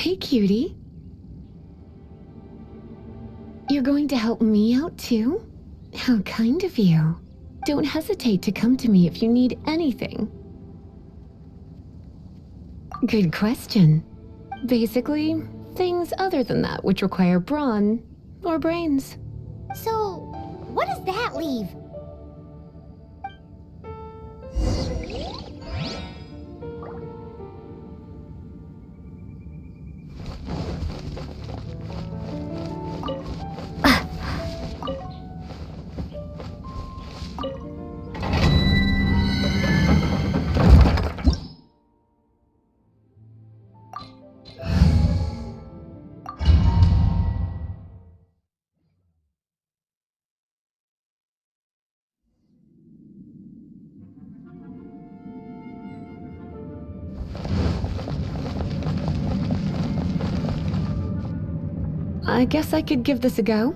Hey, cutie. You're going to help me out too? How kind of you. Don't hesitate to come to me if you need anything. Good question. Basically, things other than that which require brawn or brains. So, what does that leave? I guess I could give this a go.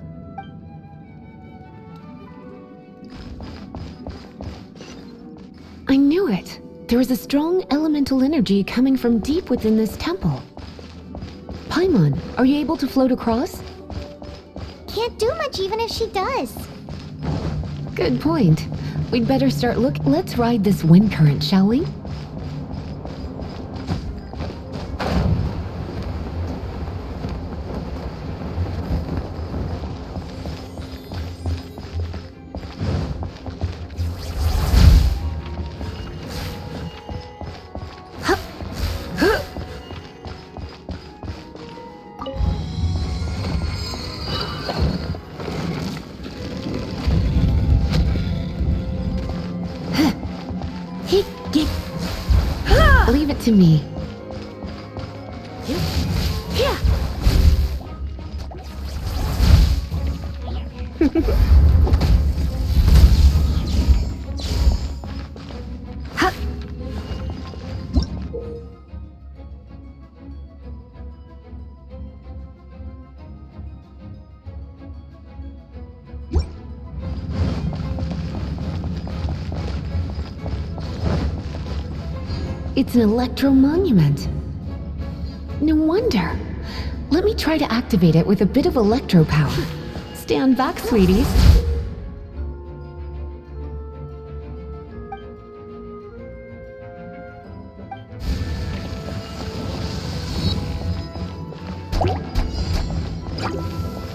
I knew it. There is a strong elemental energy coming from deep within this temple. Paimon, are you able to float across? Can't do much even if she does. Good point. We'd better start Let's ride this wind current, shall we? Leave it to me. It's an electro-monument. No wonder. Let me try to activate it with a bit of electro power. Stand back, sweeties.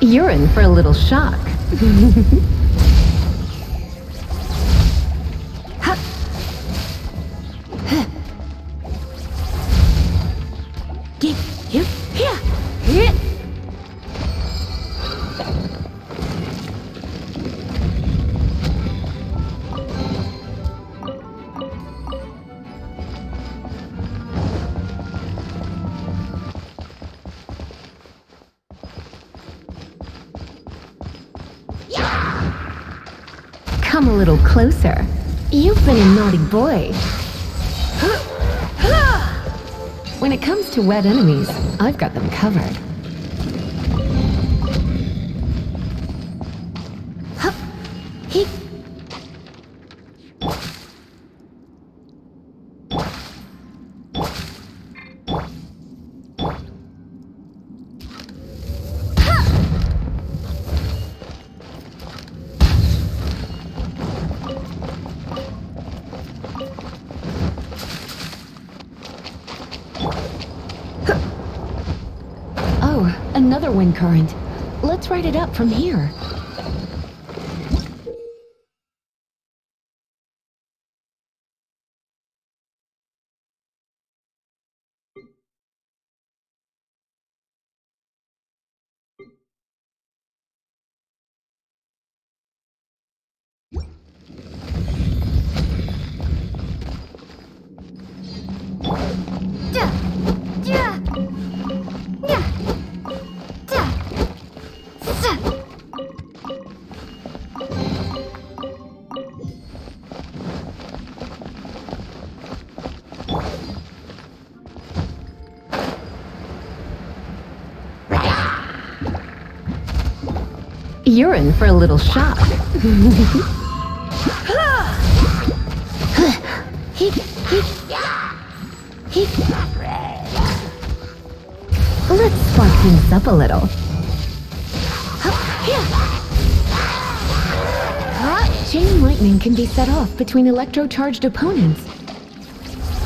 You're in for a little shock. Come a little closer. You've been a naughty boy. When it comes to wet enemies, I've got them covered. Oh, another wind current. Let's ride it up from here. You're in for a little shock. Let's spark things up a little. Chain lightning can be set off between electro-charged opponents.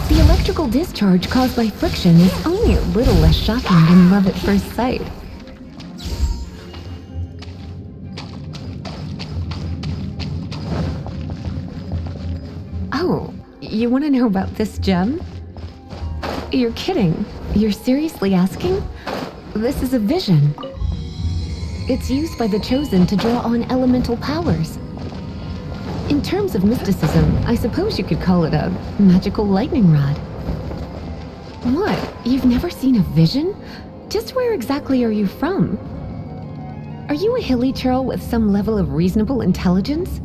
The electrical discharge caused by friction is only a little less shocking than love at first sight. Oh, you want to know about this gem? You're kidding. You're seriously asking? This is a vision. It's used by the Chosen to draw on elemental powers. In terms of mysticism, I suppose you could call it a magical lightning rod. What? You've never seen a vision? Just where exactly are you from? Are you a hilly churl with some level of reasonable intelligence?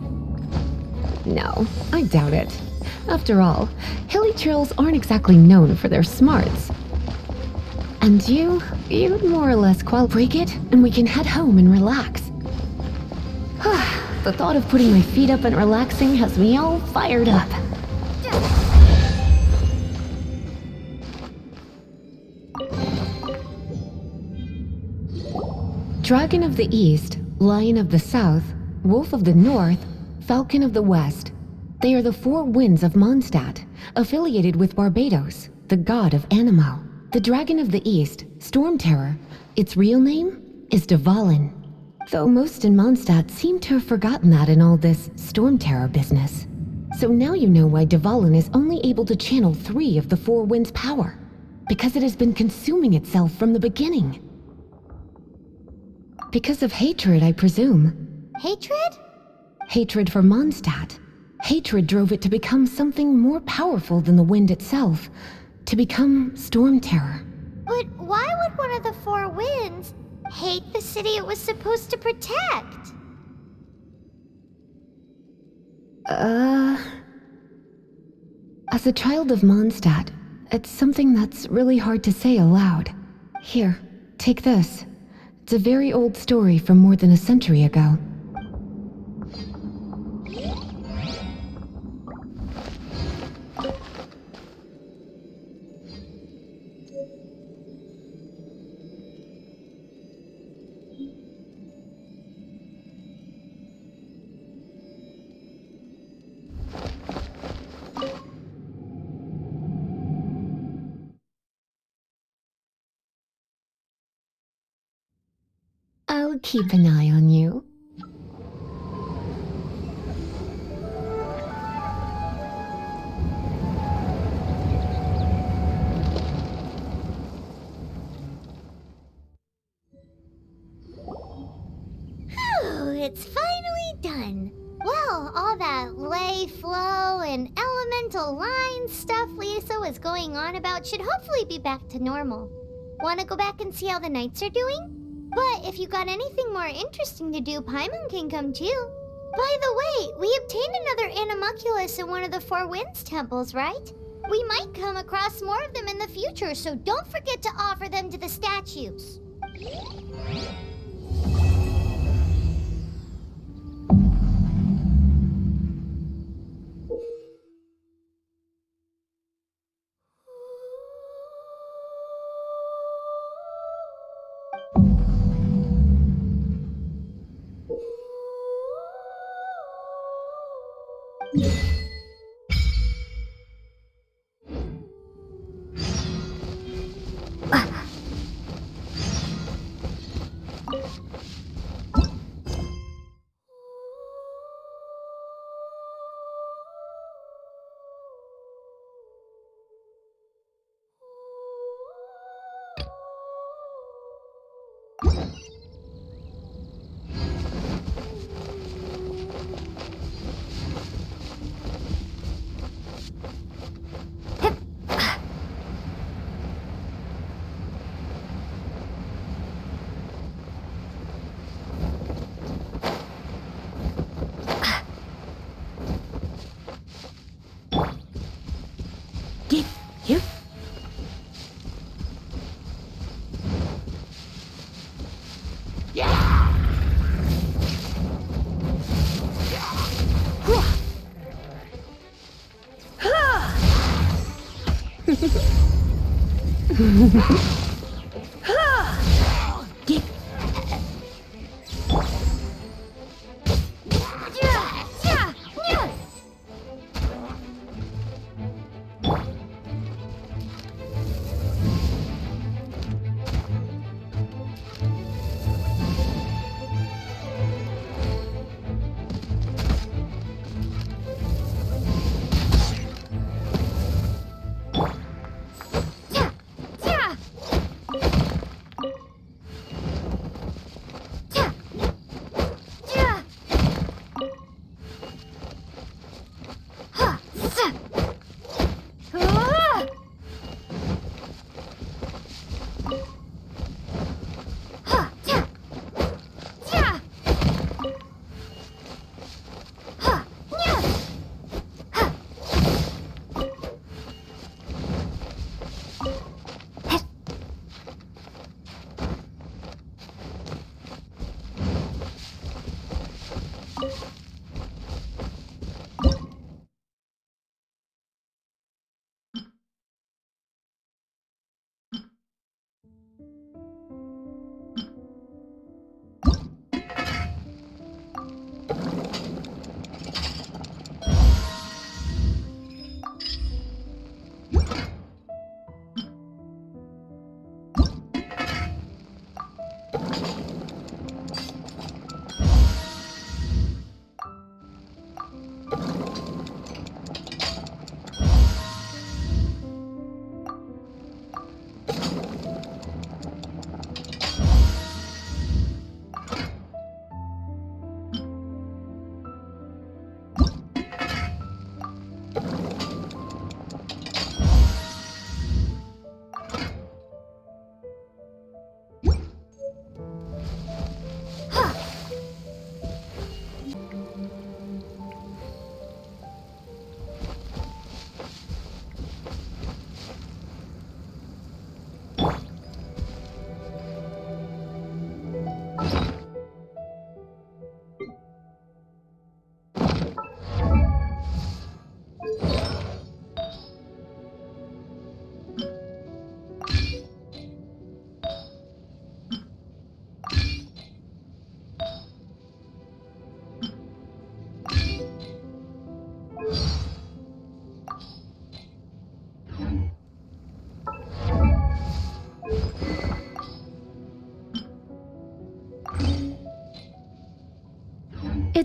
No, I doubt it. After all, hilly churls aren't exactly known for their smarts. And you'd more or less break it, and we can head home and relax. The thought of putting my feet up and relaxing has me all fired up. Dragon of the East, Lion of the South, Wolf of the North, Falcon of the West. They are the four winds of Mondstadt, affiliated with Barbados, the god of Anemo. The Dragon of the East, Storm Terror, its real name is Dvalin. Though most in Mondstadt seem to have forgotten that in all this Storm Terror business. So now you know why Dvalin is only able to channel 3 of the four winds' power. Because it has been consuming itself from the beginning. Because of hatred, I presume. Hatred? Hatred for Mondstadt. Hatred drove it to become something more powerful than the wind itself. To become Storm Terror. But why would one of the four winds hate the city it was supposed to protect? As a child of Mondstadt, it's something that's really hard to say aloud. Here, take this. It's a very old story from more than a century ago. I'll keep an eye on you. Phew, it's finally done. Well, all that lay, flow, and elemental line stuff Lisa was going on about should hopefully be back to normal. Want to go back and see how the knights are doing? But if you got anything more interesting to do, Paimon can come too. By the way, we obtained another Animalculus in one of the Four Winds temples, right? We might come across more of them in the future, so don't forget to offer them to the statues.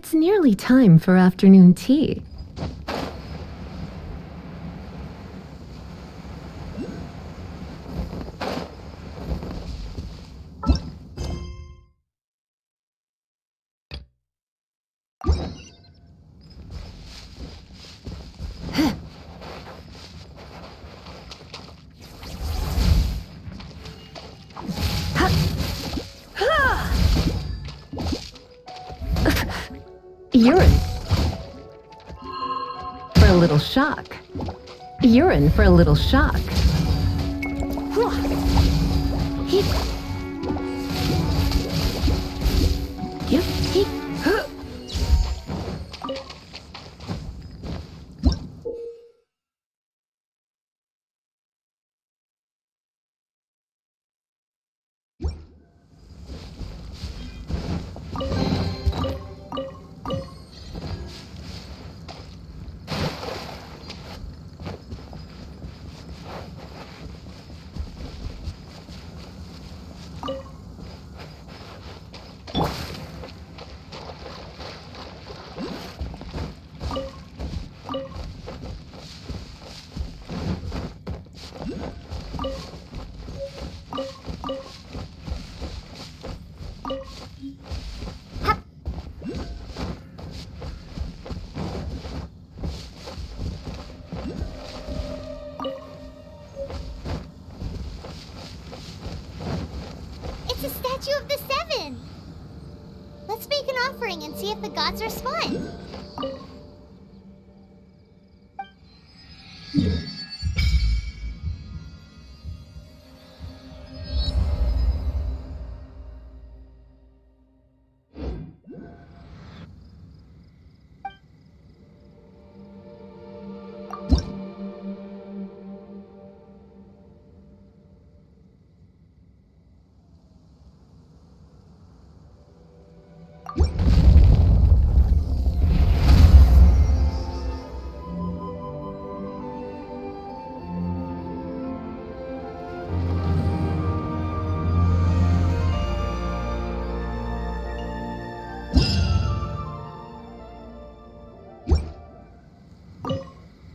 It's nearly time for afternoon tea. Urine. For a little shock. Urine for a little shock. It's a statue of the Seven! Let's make an offering and see if the gods respond.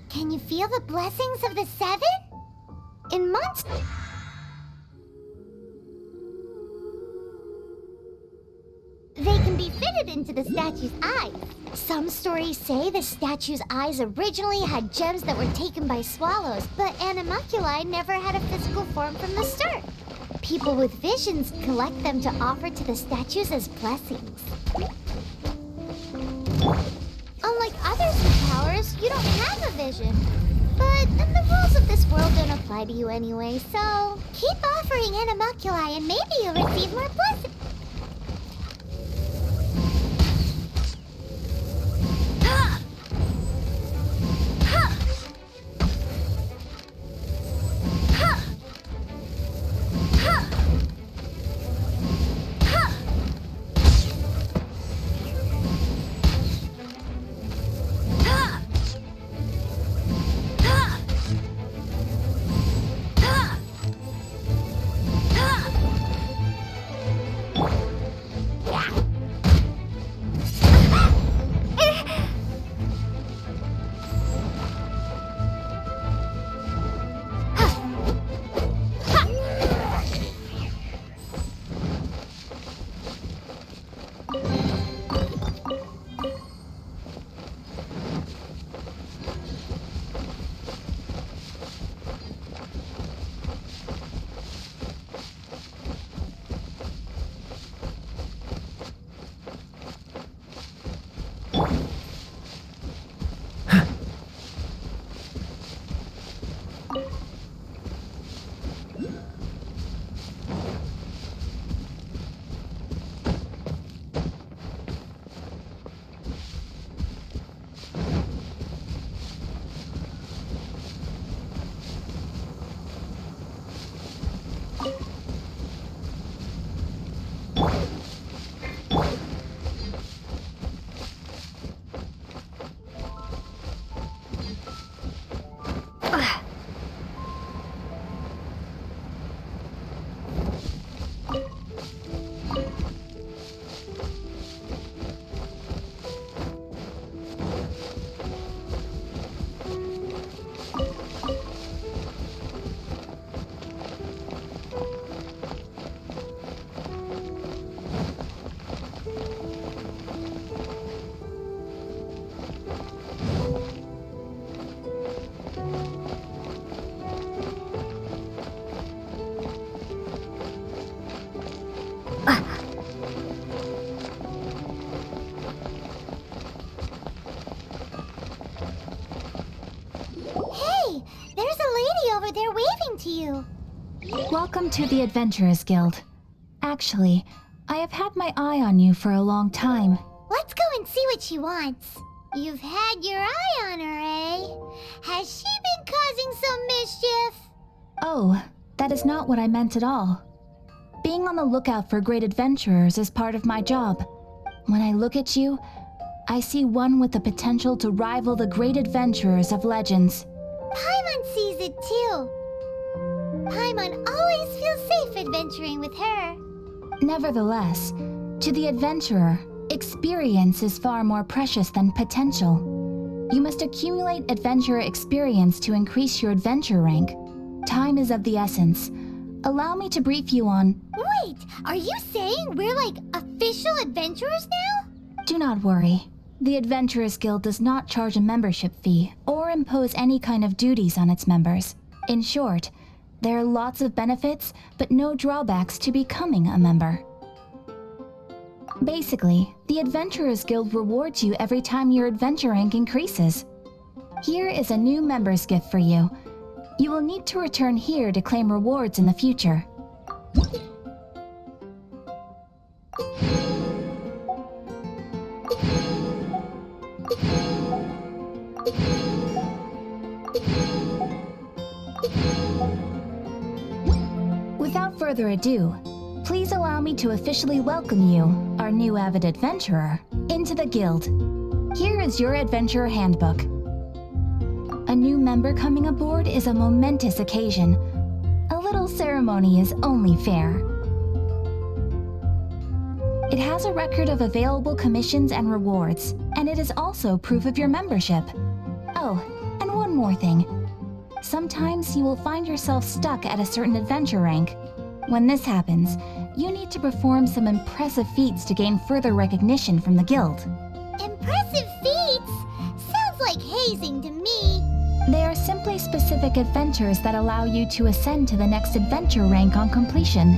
Can you feel the blessings of the Seven? In months... They can be fitted into the statue's eyes. Some stories say the statue's eyes originally had gems that were taken by swallows, but animalculi never had a physical form from the start. People with visions collect them to offer to the statues as blessings. Unlike others with powers, you don't have a vision. But the rules of this world don't apply to you anyway, so keep offering animalculi and maybe you'll receive more blessings. they're waving to you. Welcome to the Adventurers Guild. Actually, I have had my eye on you for a long time. Let's go and see what she wants. You've had your eye on her, eh? Has she been causing some mischief? Oh, that is not what I meant at all. Being on the lookout for great adventurers is part of my job. When I look at you, I see one with the potential to rival the great adventurers of legends. Paimon sees it too. Paimon always feels safe adventuring with her. Nevertheless, to the adventurer, experience is far more precious than potential. You must accumulate adventurer experience to increase your adventure rank. Time is of the essence. Allow me to brief you on... Wait, are you saying we're like official adventurers now? Do not worry. The Adventurers Guild does not charge a membership fee or impose any kind of duties on its members. In short, there are lots of benefits, but no drawbacks to becoming a member. Basically, the Adventurers Guild rewards you every time your adventure rank increases. Here is a new member's gift for you. You will need to return here to claim rewards in the future. Without further ado, please allow me to officially welcome you, our new avid adventurer, into the guild. Here is your adventurer handbook. A new member coming aboard is a momentous occasion. A little ceremony is only fair. It has a record of available commissions and rewards, and it is also proof of your membership. Oh, and one more thing. Sometimes you will find yourself stuck at a certain adventure rank. When this happens, you need to perform some impressive feats to gain further recognition from the guild. Impressive feats? Sounds like hazing to me. They are simply specific adventures that allow you to ascend to the next adventure rank on completion.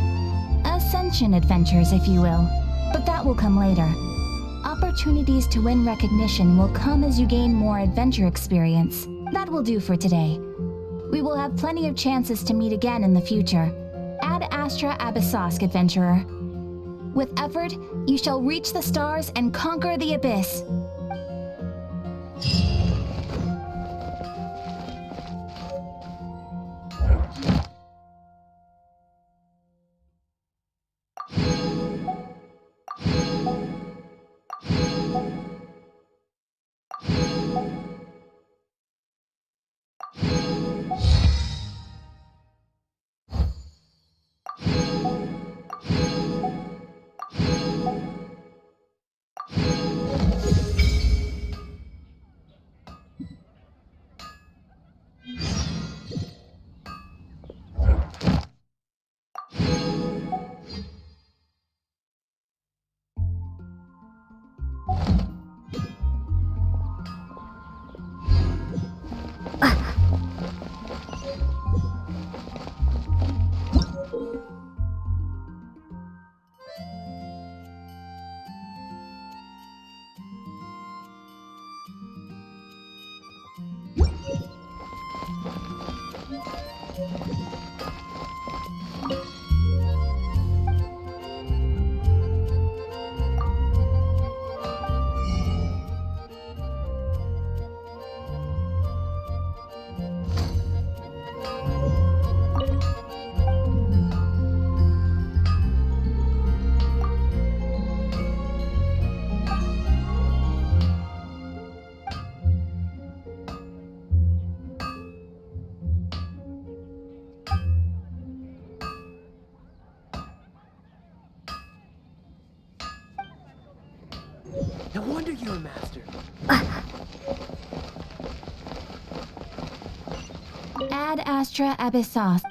Ascension adventures, if you will. But that will come later. Opportunities to win recognition will come as you gain more adventure experience. That will do for today. We will have plenty of chances to meet again in the future. Ad Astra Abyssosk, adventurer. With effort, you shall reach the stars and conquer the abyss. No wonder you're a master. Ad Astra Abyssosk.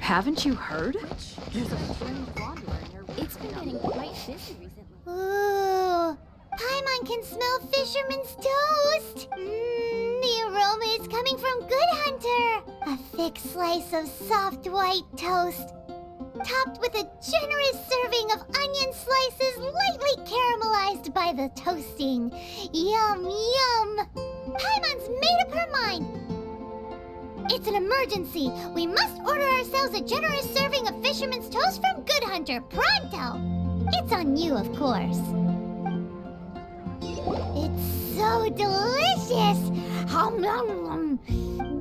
Haven't you heard? It's been getting quite busy recently. Ooh, Paimon can smell fisherman's toast. The aroma is coming from Good Hunter. A thick slice of soft white toast, topped with a generous serving of onion slices lightly caramelized by the toasting. Yum, yum. Paimon's made up her mind. It's an emergency. We must order ourselves a generous serving of fisherman's toast from Good Hunter, pronto. It's on you, of course. It's so delicious. Hum, nom, nom.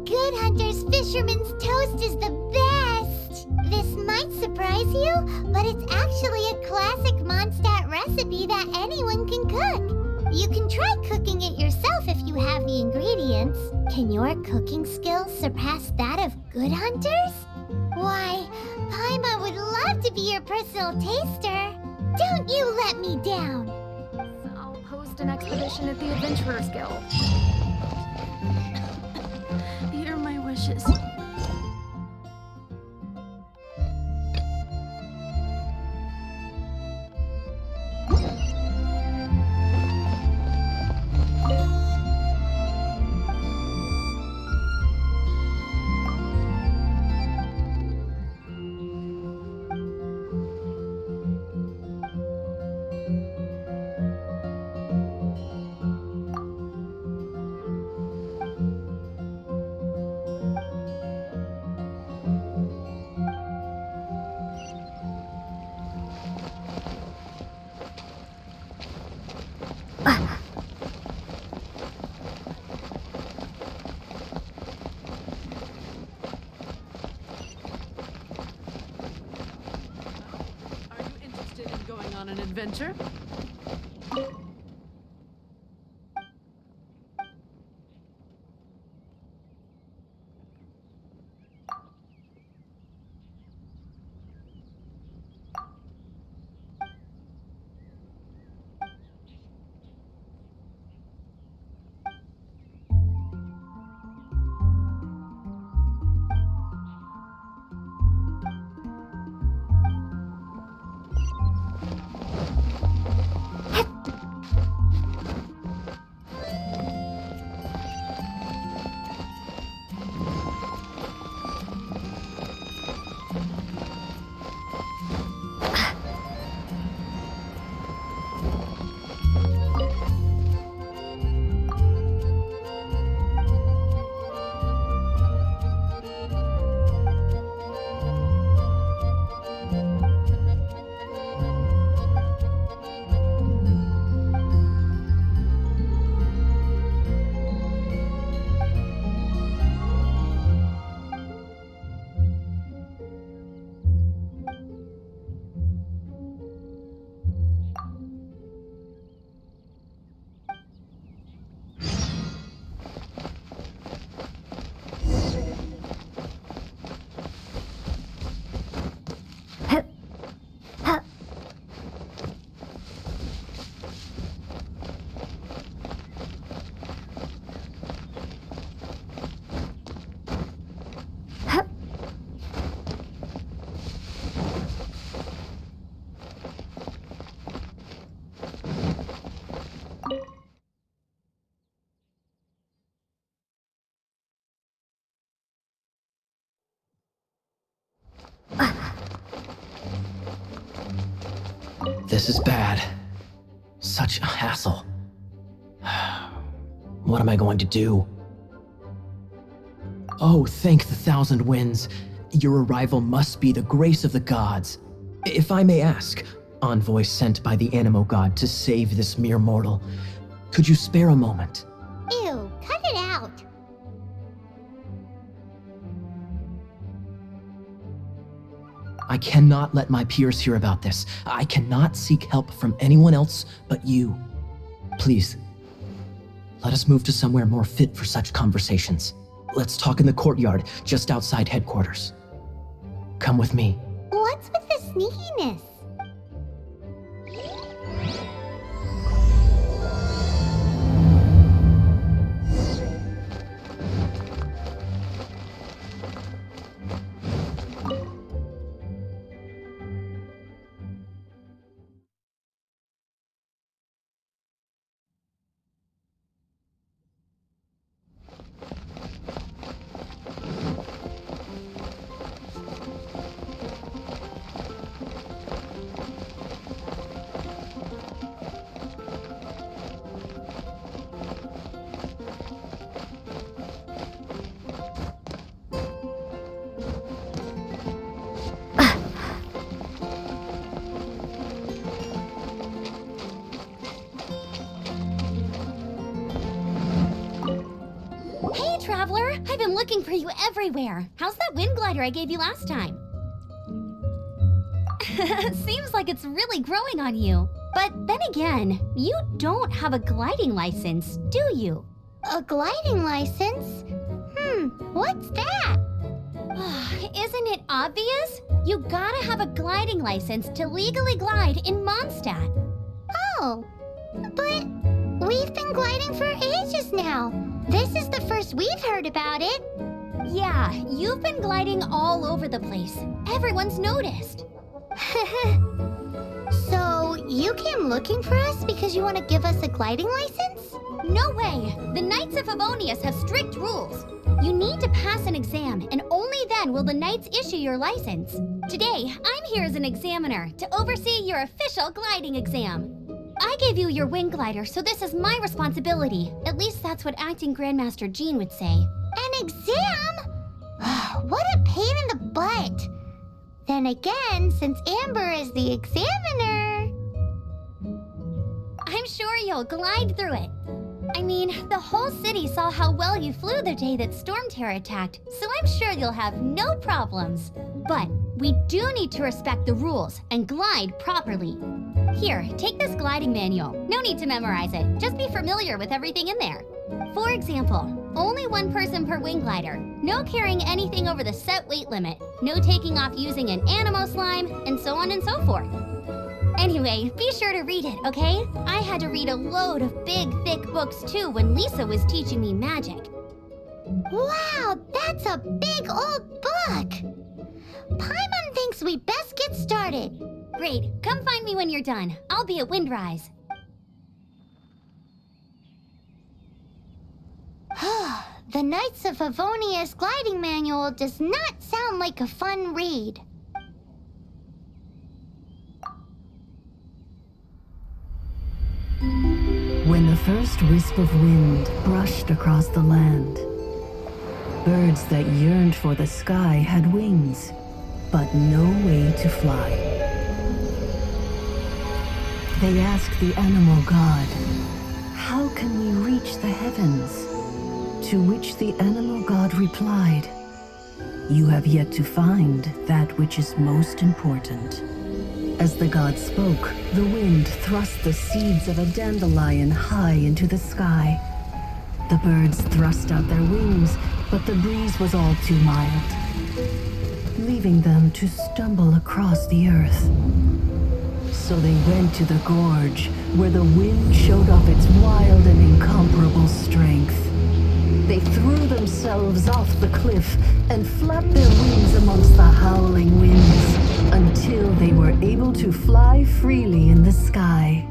Good Hunter's fisherman's toast is the best. This might surprise you, but it's actually a classic Mondstadt recipe that anyone can cook. You can try cooking it yourself if you have the ingredients. Can your cooking skills surpass that of Good Hunter's? Why, Paimon would love to be your personal taster. Don't you let me down. I'll host an expedition at the Adventurers Guild. Here are my wishes. On an adventure? This is bad. Such a hassle. What am I going to do? Oh, thank the thousand winds. Your arrival must be the grace of the gods. If I may ask, envoy sent by the Animo god to save this mere mortal, could you spare a moment? Ew, cut it out. I cannot let my peers hear about this. I cannot seek help from anyone else but you. Please, let us move to somewhere more fit for such conversations. Let's talk in the courtyard just outside headquarters. Come with me. What's with the sneakiness? Traveler, I've been looking for you everywhere. How's that wind glider I gave you last time? Seems like it's really growing on you. But then again, you don't have a gliding license, do you? A gliding license? What's that? Isn't it obvious? You gotta have a gliding license to legally glide in Mondstadt. Oh, but we've been gliding for ages now. This is the first we've heard about it. Yeah, you've been gliding all over the place. Everyone's noticed. So, you came looking for us because you want to give us a gliding license? No way! The Knights of Favonius have strict rules. You need to pass an exam, and only then will the Knights issue your license. Today, I'm here as an examiner to oversee your official gliding exam. I gave you your wing glider, so this is my responsibility. At least that's what Acting Grandmaster Jean would say. An exam? What a pain in the butt. Then again, since Amber is the examiner... I'm sure you'll glide through it. I mean, the whole city saw how well you flew the day that Storm Terror attacked, so I'm sure you'll have no problems. But we do need to respect the rules and glide properly. Here, take this gliding manual. No need to memorize it. Just be familiar with everything in there. For example, only one person per wing glider. No carrying anything over the set weight limit. No taking off using an Animo slime, and so on and so forth. Anyway, be sure to read it, okay? I had to read a load of big, thick books too when Lisa was teaching me magic. Wow, that's a big old book! Paimon thinks we best get started. Great, come find me when you're done. I'll be at Windrise. The Knights of Favonius gliding manual does not sound like a fun read. When the first wisp of wind brushed across the land, birds that yearned for the sky had wings, but no way to fly. They asked the Animo god, "How can we reach the heavens?" To which the Animo god replied, "You have yet to find that which is most important." As the god spoke, the wind thrust the seeds of a dandelion high into the sky. The birds thrust out their wings, but the breeze was all too mild, leaving them to stumble across the earth. So they went to the gorge, where the wind showed off its wild and incomparable strength. They threw themselves off the cliff and flapped their wings amongst the howling winds until they were able to fly freely in the sky.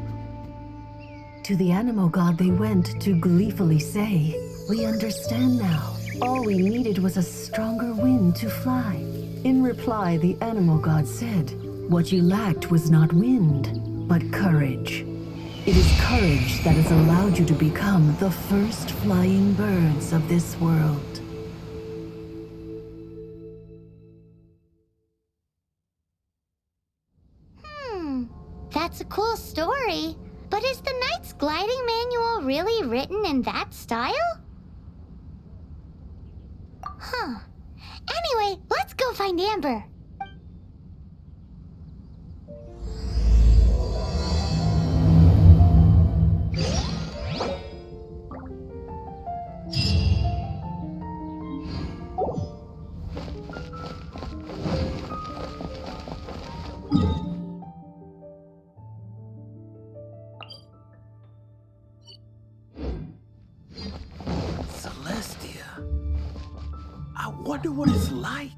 To the Animo god they went to gleefully say, "We understand now. All we needed was a stronger wind to fly." In reply, the Animo god said, "What you lacked was not wind, but courage. It is courage that has allowed you to become the first flying birds of this world. That's a cool story. But is the Knight's gliding manual really written in that style? Huh. Anyway, let's go find Amber. Celestia. I wonder what it's like.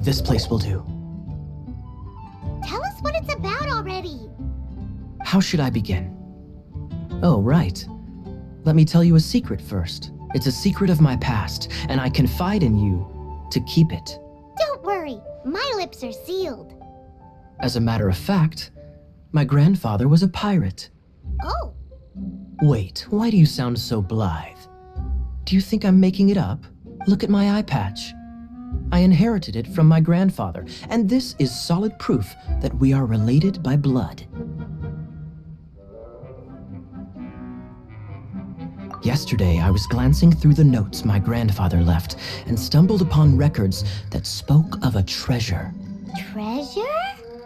This place will do. Tell us what it's about already. How should I begin? Oh, right. Let me tell you a secret first. It's a secret of my past, and I confide in you to keep it. Don't worry, my lips are sealed. As a matter of fact, my grandfather was a pirate. Oh, Wait, why do you sound so blithe? Do you think I'm making it up? Look at my eye patch. I inherited it from my grandfather, and this is solid proof that we are related by blood. Yesterday, I was glancing through the notes my grandfather left and stumbled upon records that spoke of a treasure. treasure?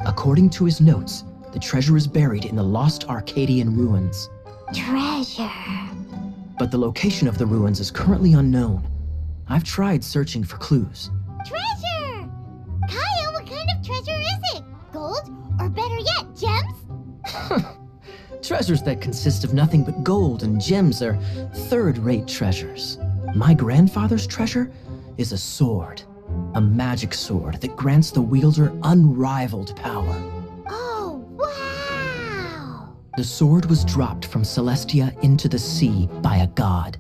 According to his notes, the treasure is buried in the lost Arcadian ruins. Treasure. but the location of the ruins is currently unknown. I've tried searching for clues. Treasure! Kaya, what kind of treasure is it? Gold? Or better yet, gems? Treasures that consist of nothing but gold and gems are third-rate treasures. My grandfather's treasure is a sword. A magic sword that grants the wielder unrivaled power. Oh, wow! The sword was dropped from Celestia into the sea by a god.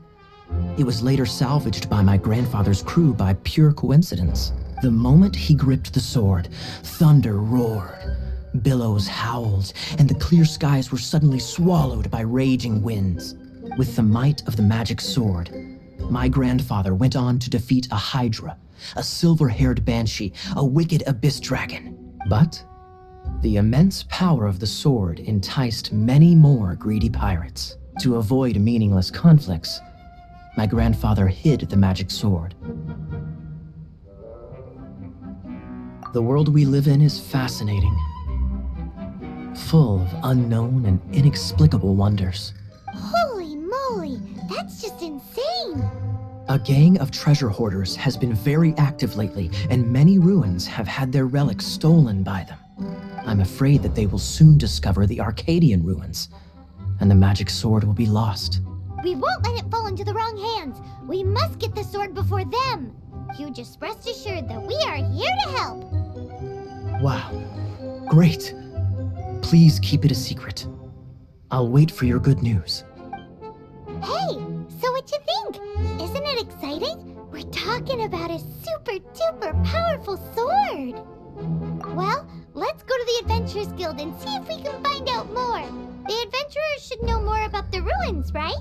It was later salvaged by my grandfather's crew by pure coincidence. The moment he gripped the sword, thunder roared, billows howled, and the clear skies were suddenly swallowed by raging winds. With the might of the magic sword, my grandfather went on to defeat a hydra, a silver-haired banshee, a wicked abyss dragon. But the immense power of the sword enticed many more greedy pirates. To avoid meaningless conflicts, my grandfather hid the magic sword. The world we live in is fascinating, full of unknown and inexplicable wonders. Holy moly, that's just insane! A gang of treasure hoarders has been very active lately, and many ruins have had their relics stolen by them. I'm afraid that they will soon discover the Arcadian ruins, and the magic sword will be lost. We won't let it fall into the wrong hands. We must get the sword before them. You just rest assured that we are here to help. Wow. Great. Please keep it a secret. I'll wait for your good news. Hey, so what you think? Isn't it exciting? We're talking about a super duper powerful sword. Well, let's go to the Adventurers Guild and see if we can find out more. The adventurers should know more about the ruins, right?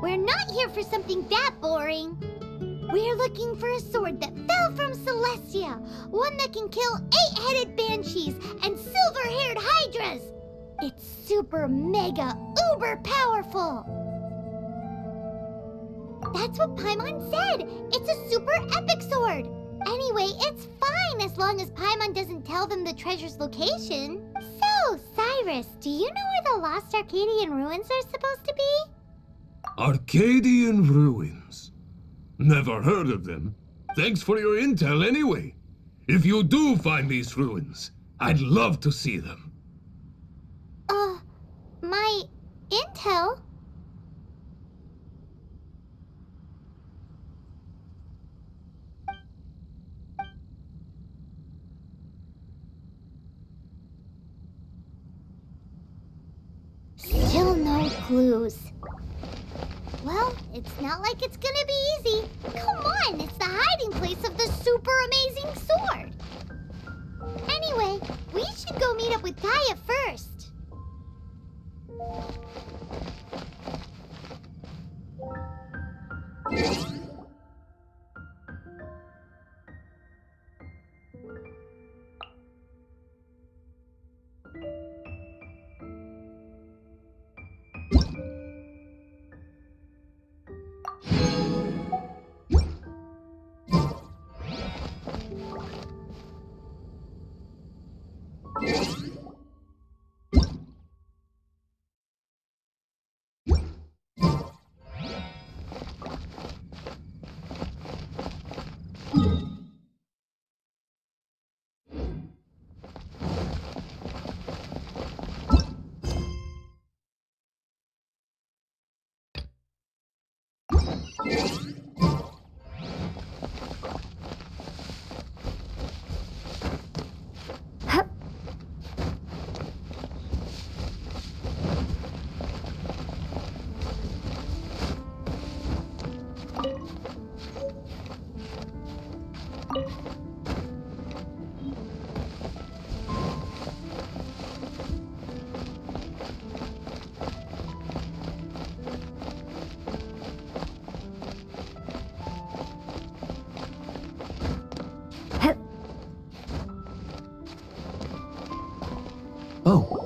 We're not here for something that boring. We're looking for a sword that fell from Celestia. One that can kill 8-headed banshees and silver-haired hydras. It's super mega uber powerful. That's what Paimon said. It's a super epic sword. Anyway, it's fine as long as Paimon doesn't tell them the treasure's location. So, Cyrus, do you know where the lost Arcadian ruins are supposed to be? Arcadian ruins. Never heard of them. Thanks for your intel anyway. If you do find these ruins, I'd love to see them. My intel? Still no clues. Well, it's not like it's gonna be easy. Come on, it's the hiding place of the super amazing sword. Anyway, we should go meet up with Gaia first.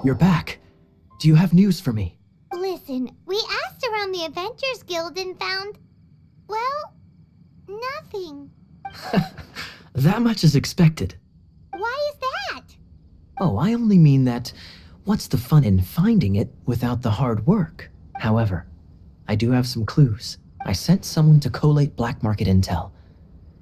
You're back. Do you have news for me? Listen, we asked around the Adventures Guild and found, well, nothing. That much is expected. Why is that? Oh, I only mean that what's the fun in finding it without the hard work? However, I do have some clues. I sent someone to collate black market intel.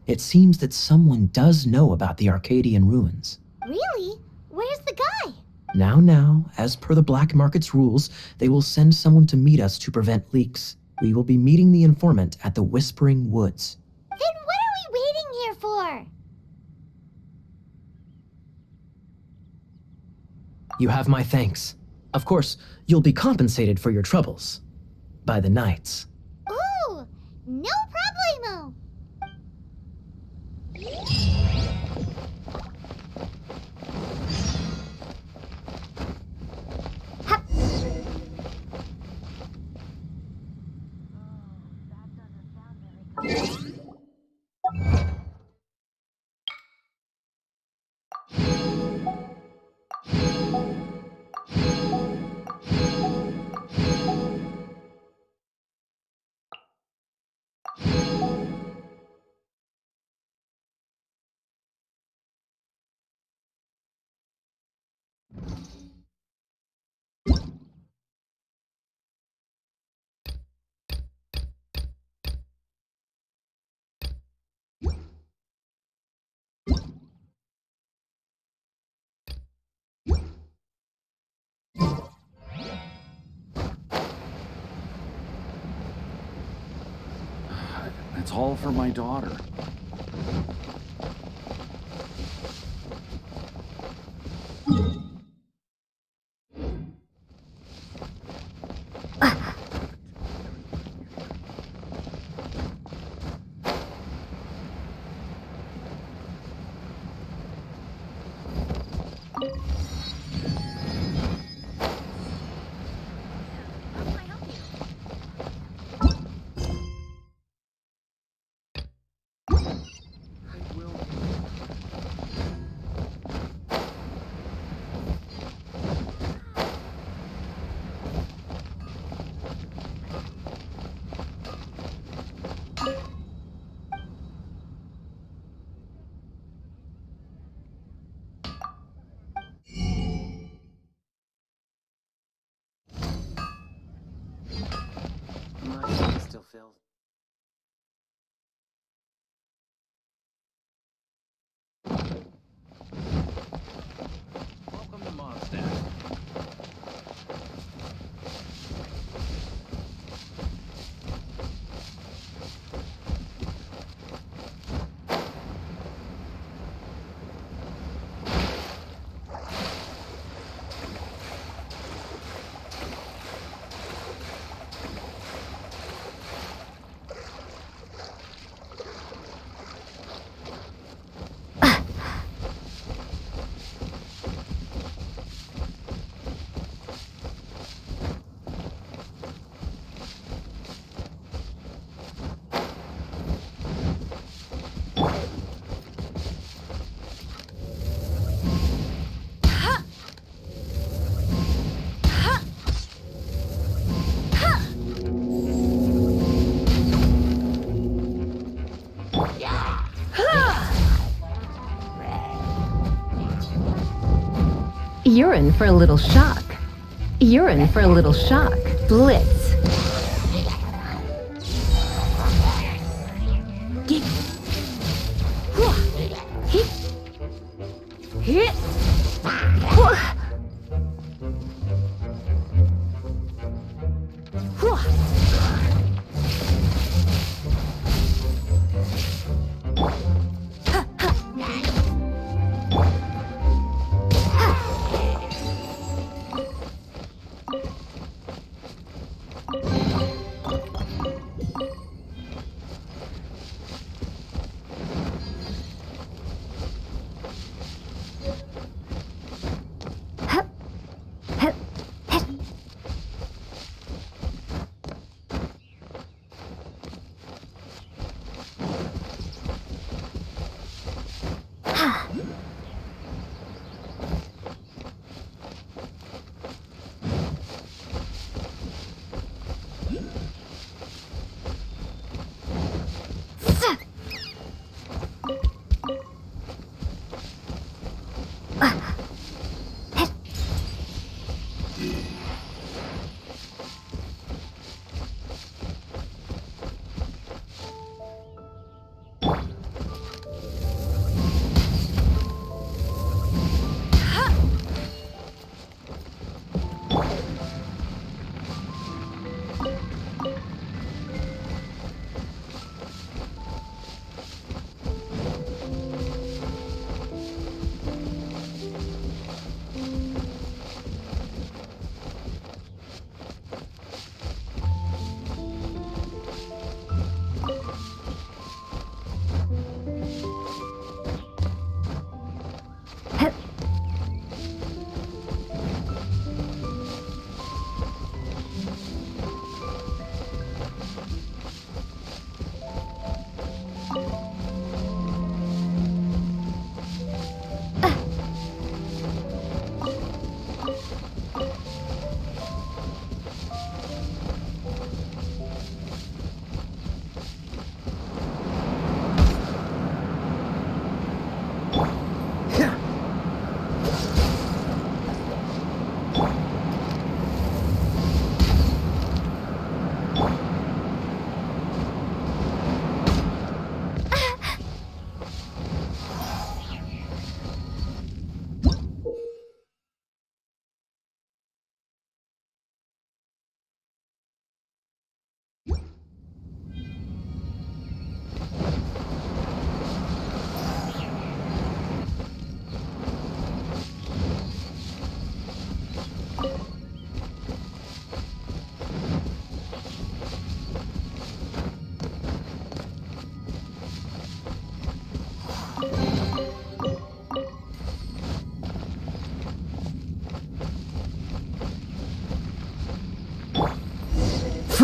It seems that someone does know about the Arcadian ruins. Really? Where's the guy? Now, as per the black market's rules, they will send someone to meet us to prevent leaks. We will be meeting the informant at the Whispering Woods. Then what are we waiting here for? You have my thanks. Of course, you'll be compensated for your troubles. By the knights. Ooh, no problemo. Hup. It's all for my daughter. My still feels. Welcome to Mondstadt. You're in for a little shock. You're in for a little shock. Blitz.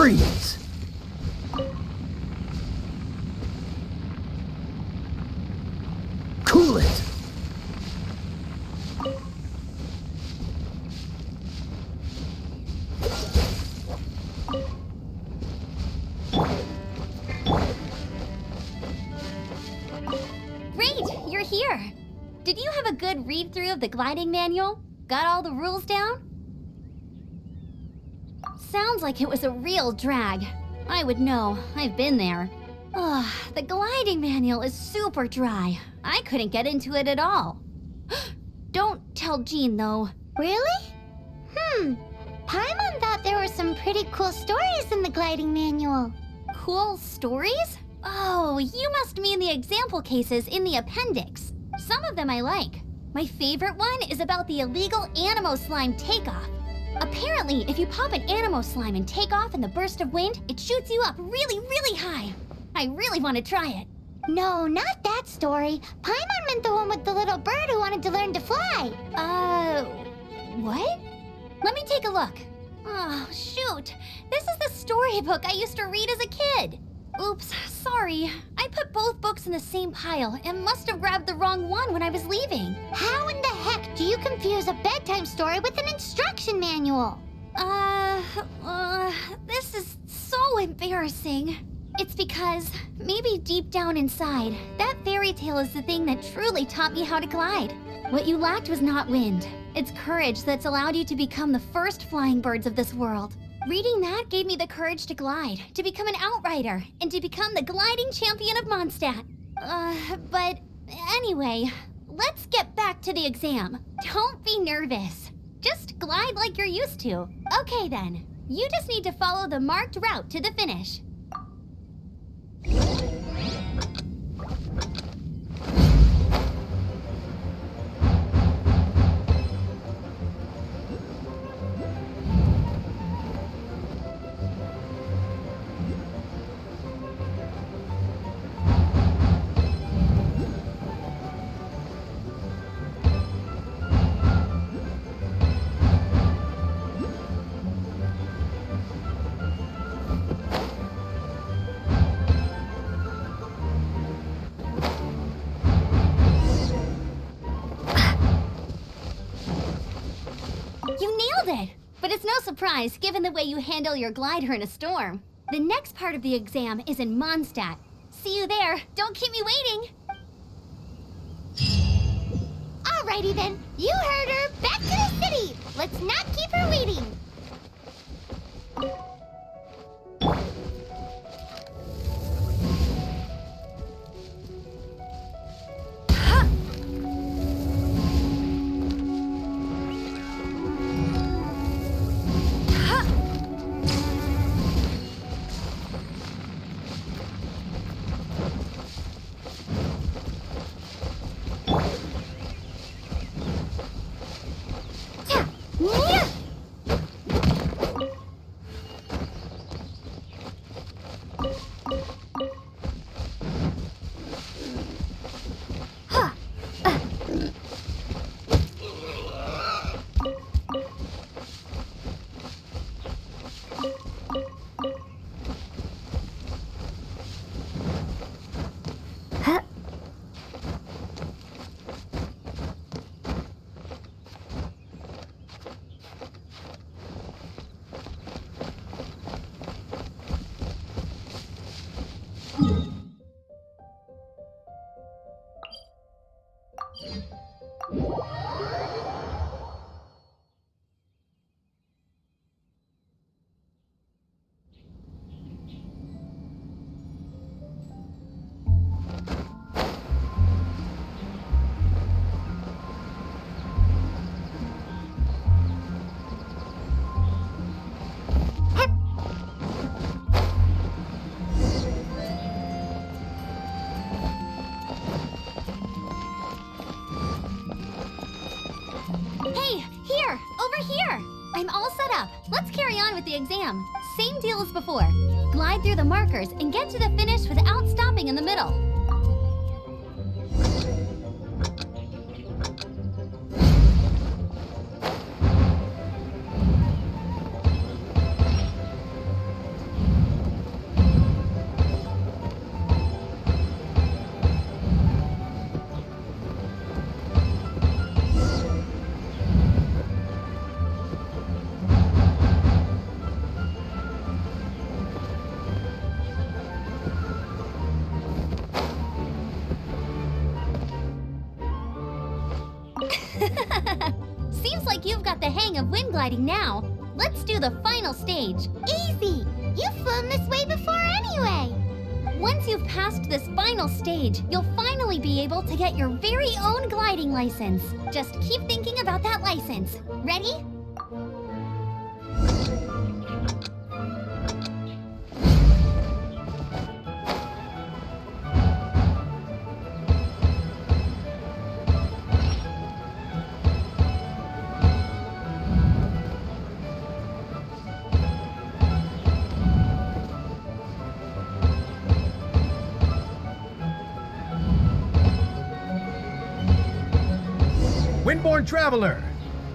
Freeze! Cool it! Great, you're here. Did you have a good read-through of the gliding manual? Got all the rules down? Sounds like it was a real drag. I would know, I've been there. Ugh, the gliding manual is super dry. I couldn't get into it at all. Don't tell Jean, though. Really? Paimon thought there were some pretty cool stories in the gliding manual. Cool stories? Oh, you must mean the example cases in the appendix. Some of them I like. My favorite one is about the illegal Animo slime takeoff. Apparently, if you pop an Animo slime and take off in the burst of wind, it shoots you up really, really high. I really want to try it. No, not that story. Paimon meant the one with the little bird who wanted to learn to fly. What? Let me take a look. Oh, shoot. This is the storybook I used to read as a kid. Oops, sorry. I put both books in the same pile and must have grabbed the wrong one when I was leaving. How in the heck do you confuse a bedtime story with an instruction manual? This is so embarrassing. It's because, maybe deep down inside, that fairy tale is the thing that truly taught me how to glide. What you lacked was not wind. It's courage that's allowed you to become the first flying birds of this world. Reading that gave me the courage to glide, to become an outrider, and to become the gliding champion of Mondstadt. But anyway, let's get back to the exam. Don't be nervous. Just glide like you're used to. Okay then, you just need to follow the marked route to the finish. You nailed it! But it's no surprise, given the way you handle your glider in a storm. The next part of the exam is in Mondstadt. See you there. Don't keep me waiting. Alrighty then, you heard her. Back to the city. Let's not keep her waiting. The exam. Same deal as before. Glide through the markers and get to the finish without stopping in the middle. hang of wind gliding now, let's do the final stage. Easy! You've flown this way before anyway! Once you've passed this final stage, you'll finally be able to get your very own gliding license. Just keep thinking about that license. Ready? Windborne Traveler,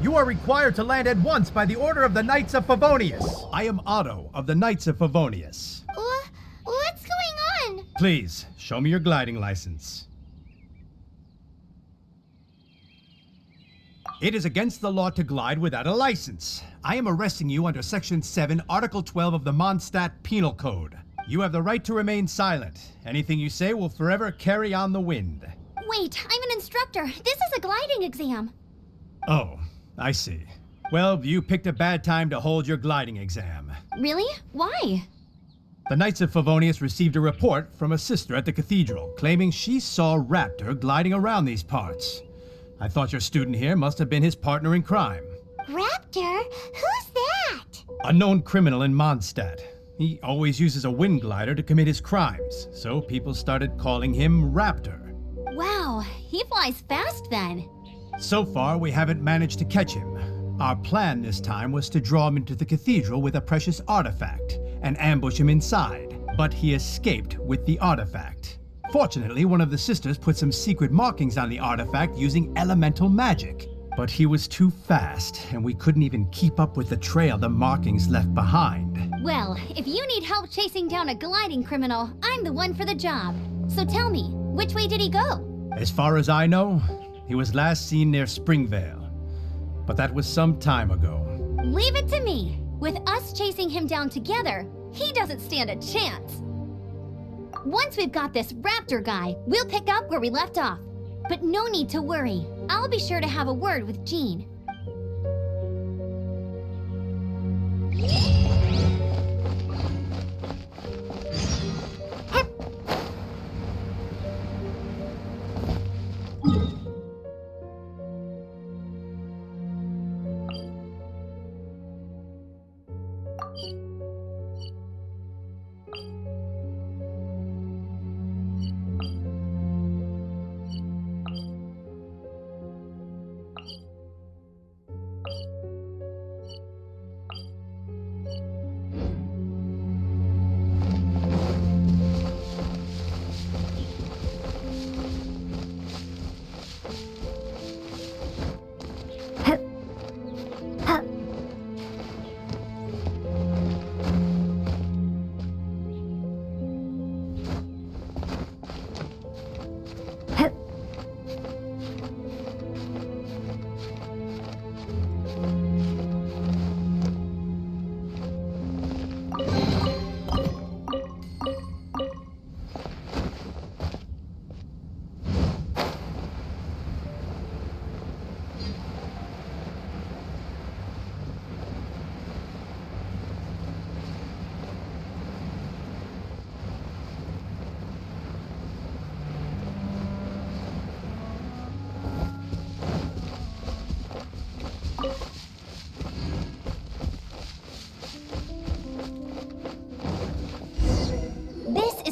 you are required to land at once by the order of the Knights of Favonius. I am Otto of the Knights of Favonius. What's going on? Please, show me your gliding license. It is against the law to glide without a license. I am arresting you under Section 7, Article 12 of the Mondstadt Penal Code. You have the right to remain silent. Anything you say will forever carry on the wind. Wait, I'm an instructor. This is a gliding exam. Oh, I see. Well, you picked a bad time to hold your gliding exam. Really? Why? The Knights of Favonius received a report from a sister at the cathedral claiming she saw Raptor gliding around these parts. I thought your student here must have been his partner in crime. Raptor? Who's that? A known criminal in Mondstadt. He always uses a wind glider to commit his crimes, so people started calling him Raptor. Wow, he flies fast then. So far, we haven't managed to catch him. Our plan this time was to draw him into the cathedral with a precious artifact and ambush him inside, but he escaped with the artifact. Fortunately, one of the sisters put some secret markings on the artifact using elemental magic. But he was too fast, and we couldn't even keep up with the trail the markings left behind. Well, if you need help chasing down a gliding criminal, I'm the one for the job. So tell me, which way did he go? As far as I know, he was last seen near Springvale. But that was some time ago. Leave it to me. With us chasing him down together, he doesn't stand a chance. Once we've got this Raptor guy, we'll pick up where we left off. But no need to worry. I'll be sure to have a word with Jean.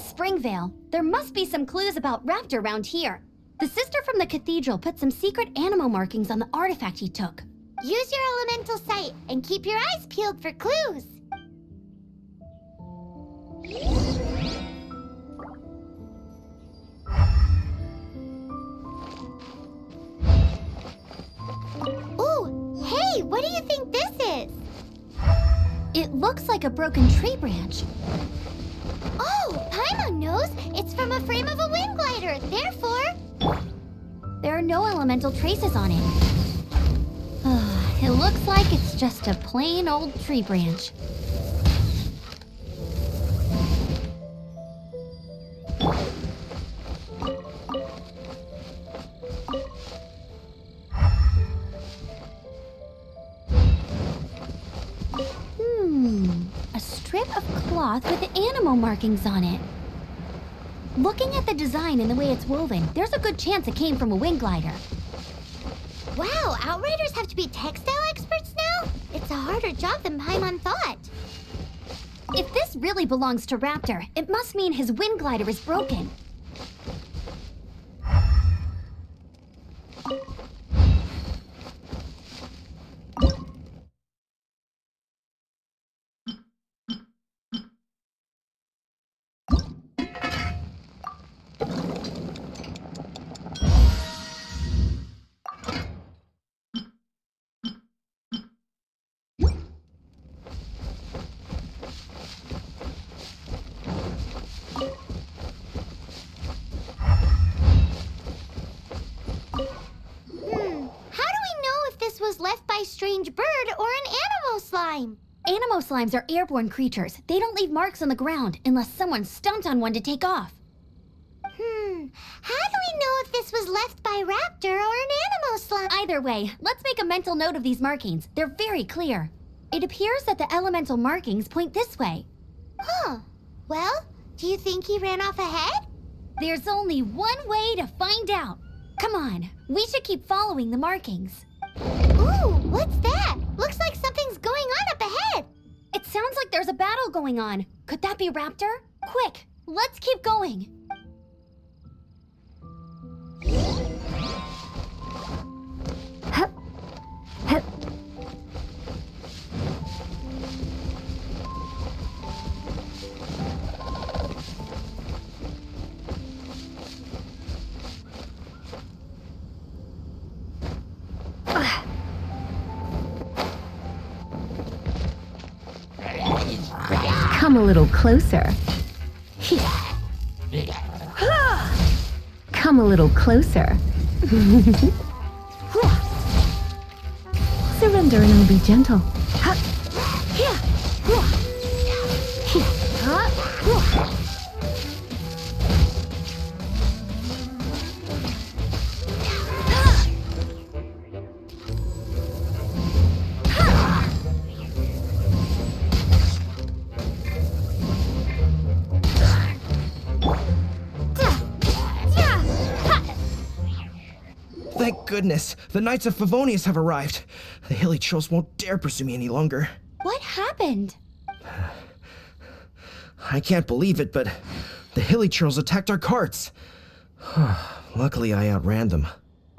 Springvale. There must be some clues about Raptor around here. The sister from the cathedral put some secret animal markings on the artifact he took. Use your elemental sight and keep your eyes peeled for clues. Ooh, hey, what do you think this is? It looks like a broken tree branch. Oh, Paimon knows. It's from a frame of a wind glider. Therefore, there are no elemental traces on it. It looks like it's just a plain old tree branch. bit of cloth with animal markings on it. Looking at the design and the way it's woven, there's a good chance it came from a wing glider. Wow, Outriders have to be textile experts now? It's a harder job than Paimon thought. If this really belongs to Raptor, it must mean his wind glider is broken. Left by strange bird or an animal slime. Animo slimes are airborne creatures. They don't leave marks on the ground unless someone stomped on one to take off. How do we know if this was left by Raptor or an animal slime? Either way, let's make a mental note of these markings. They're very clear. It appears that the elemental markings point this way. Huh. Well, do you think he ran off ahead? There's only one way to find out. Come on, we should keep following the markings. Ooh, what's that? Looks like something's going on up ahead. It sounds like there's a battle going on. Could that be Raptor? Quick, let's keep going. Hup. Hup. Come a little closer. Come a little closer. Surrender and I'll be gentle. Thank goodness, the Knights of Favonius have arrived. The hilly trolls won't dare pursue me any longer. What happened? I can't believe it, but the hilly trolls attacked our carts. Luckily, I outran them.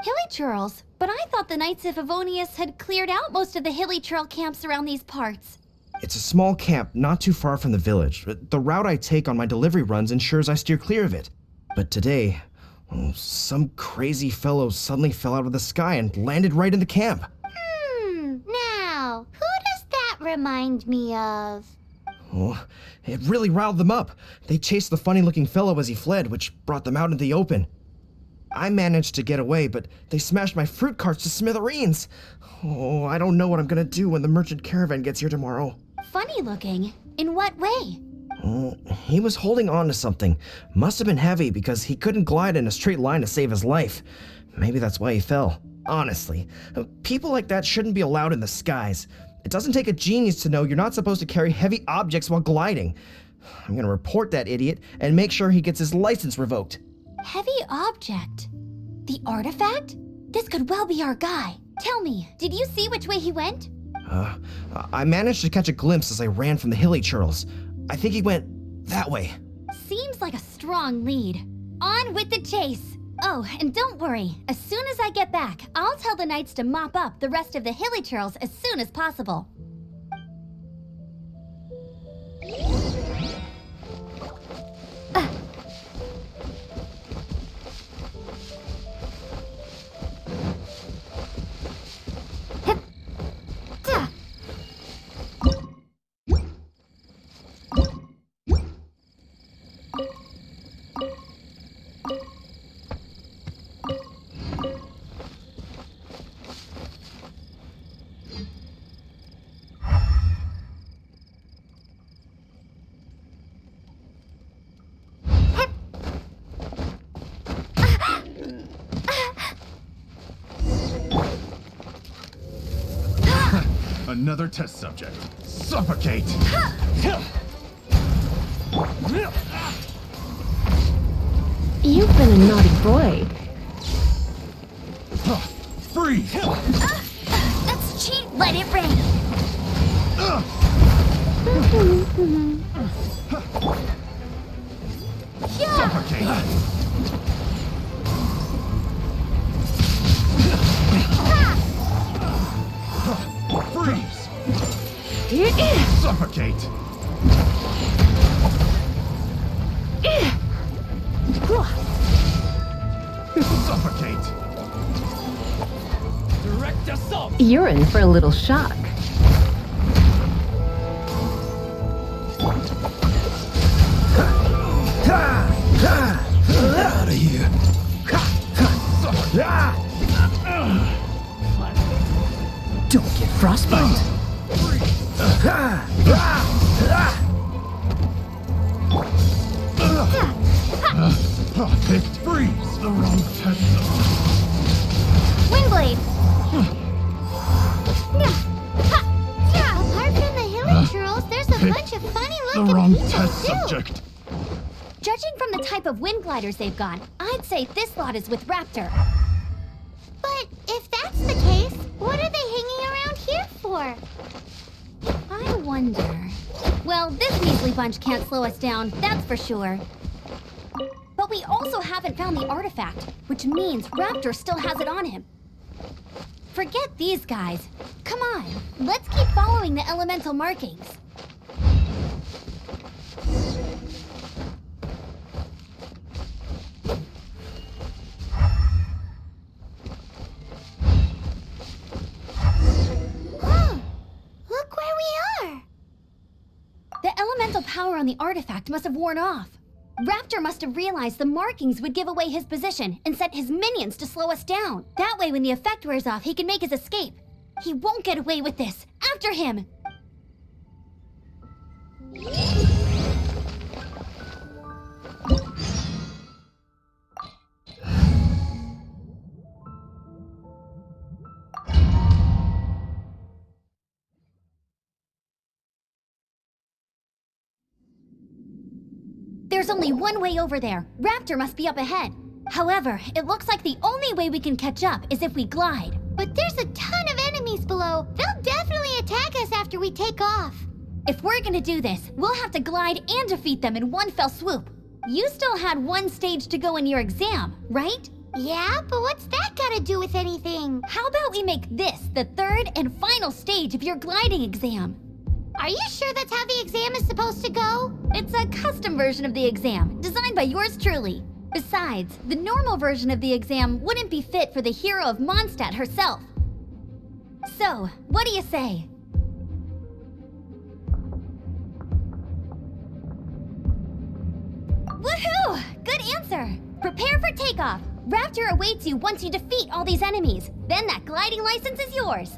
Hilly churls? But I thought the Knights of Favonius had cleared out most of the hilly churl camps around these parts. It's a small camp not too far from the village. The route I take on my delivery runs ensures I steer clear of it. But today, some crazy fellow suddenly fell out of the sky and landed right in the camp. Now, who does that remind me of? Oh, it really riled them up. They chased the funny-looking fellow as he fled, which brought them out into the open. I managed to get away, but they smashed my fruit carts to smithereens. Oh, I don't know what I'm gonna do when the merchant caravan gets here tomorrow. Funny looking? In what way? He was holding on to something. Must have been heavy because he couldn't glide in a straight line to save his life. Maybe that's why he fell. Honestly, people like that shouldn't be allowed in the skies. It doesn't take a genius to know you're not supposed to carry heavy objects while gliding. I'm gonna report that idiot and make sure he gets his license revoked. Heavy object? The artifact? This could well be our guy. Tell me, did you see which way he went? I managed to catch a glimpse as I ran from the hilly churls. I think he went that way. Seems like a strong lead. On with the chase. Oh, and don't worry. As soon as I get back, I'll tell the knights to mop up the rest of the hilly churls as soon as possible. Another test subject. Suffocate! You've been a naughty boy. Freeze! That's cheap! Let it rain! Suffocate! Freeze! Suffocate! Suffocate! Direct assault! You're in for a little shock. Get out of here! Don't get frostbite. Picked freeze! The wrong test. Windblade! Apart from the hilly trolls, there's a bunch of funny The looking wrong people test too. subject. Judging from the type of wind gliders they've got, I'd say this lot is with Raptor. But if that's the case, what are they hanging around here for? I wonder... Well, this measly bunch can't slow us down, that's for sure. But we also haven't found the artifact, which means Raptor still has it on him. Forget these guys. Come on, let's keep following the elemental markings. Look where we are! The elemental power on the artifact must have worn off. Raptor must have realized the markings would give away his position and sent his minions to slow us down. That way, when the effect wears off, he can make his escape. He won't get away with this. After him! There's only one way over there. Raptor must be up ahead. However, it looks like the only way we can catch up is if we glide. But there's a ton of enemies below. They'll definitely attack us after we take off. If we're gonna do this, we'll have to glide and defeat them in one fell swoop. You still had one stage to go in your exam, right? Yeah, but what's that gotta do with anything? How about we make this the third and final stage of your gliding exam? Are you sure that's how the exam is supposed to go? It's a custom version of the exam, designed by yours truly. Besides, the normal version of the exam wouldn't be fit for the hero of Mondstadt herself. So, what do you say? Woohoo! Good answer! Prepare for takeoff. Raptor awaits you once you defeat all these enemies. Then that gliding license is yours.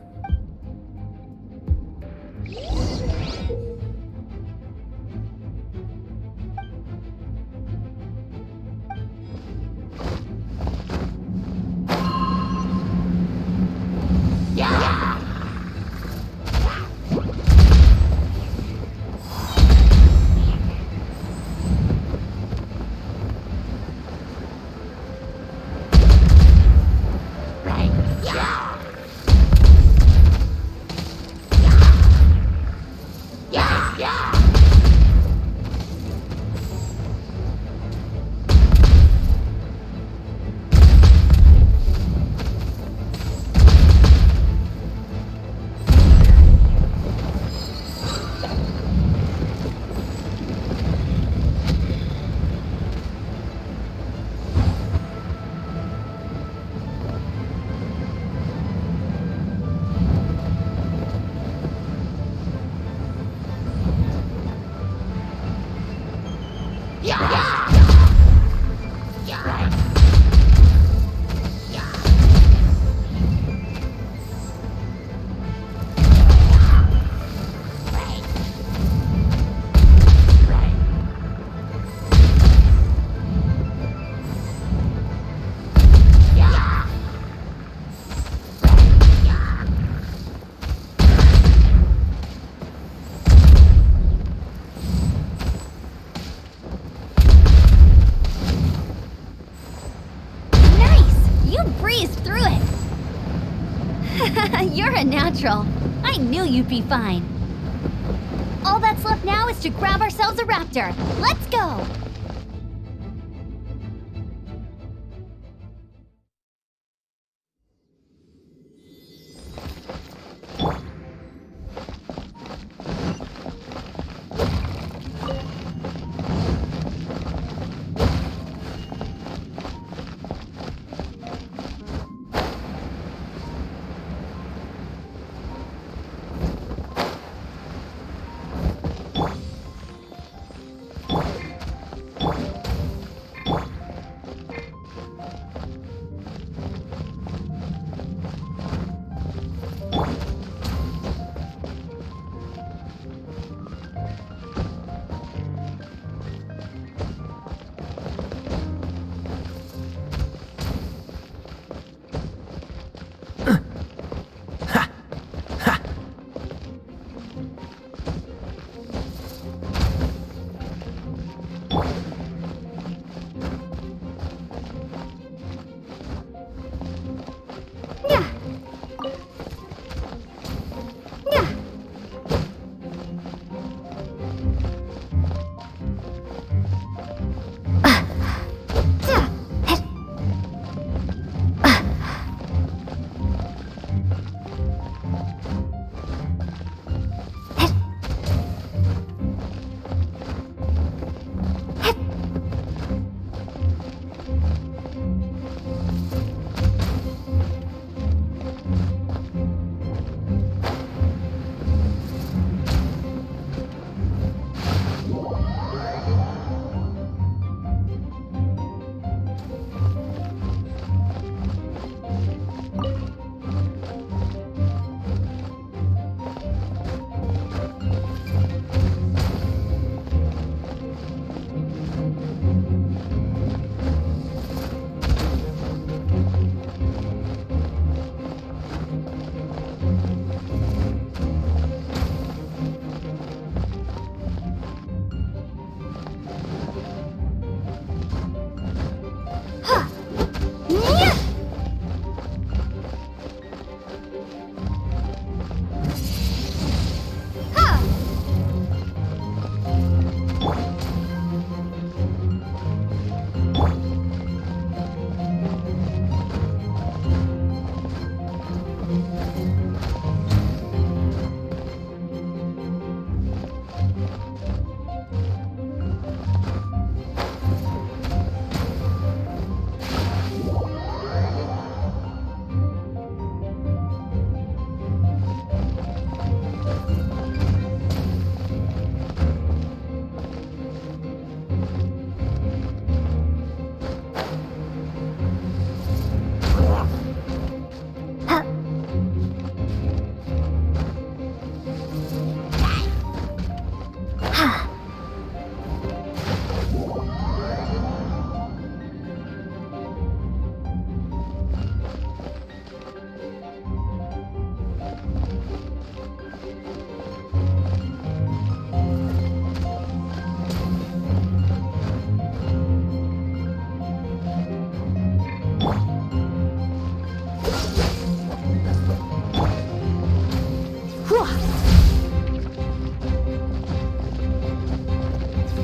natural. I knew you'd be fine. All that's left now is to grab ourselves a raptor. Let's go!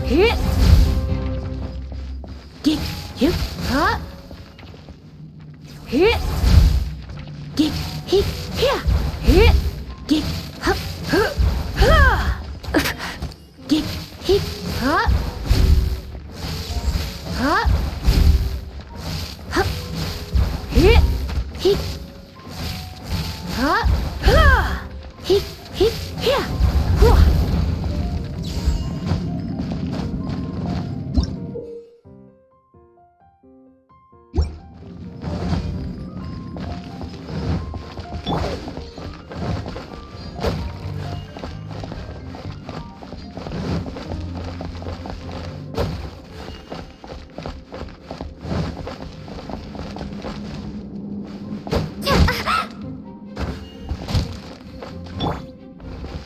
Hit. Get you up. Hit. Get hit here. Hit. Get up. Get hit up. Up. Up. Hit. Hit. Up. Hit. Hit here.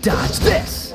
Dodge this!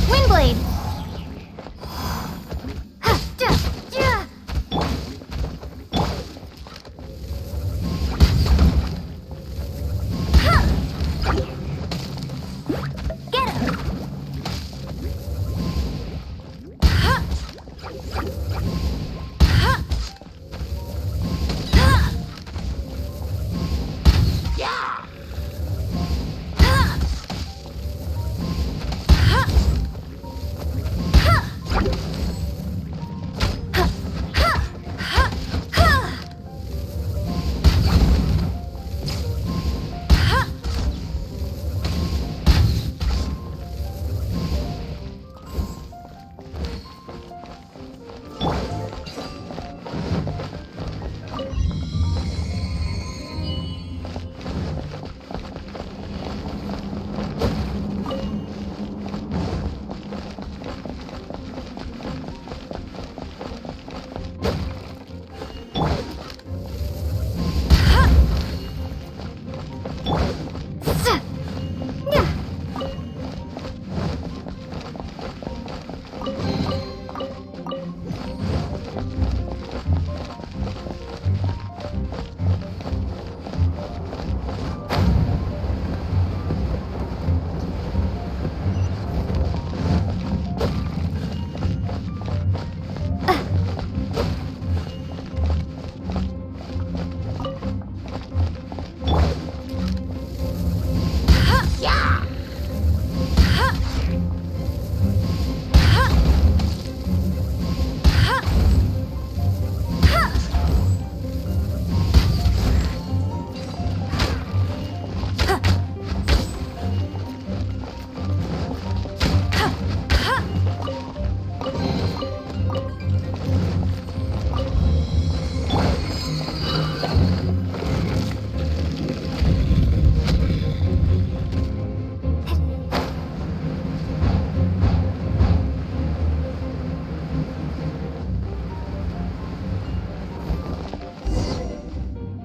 Windblade! Get him!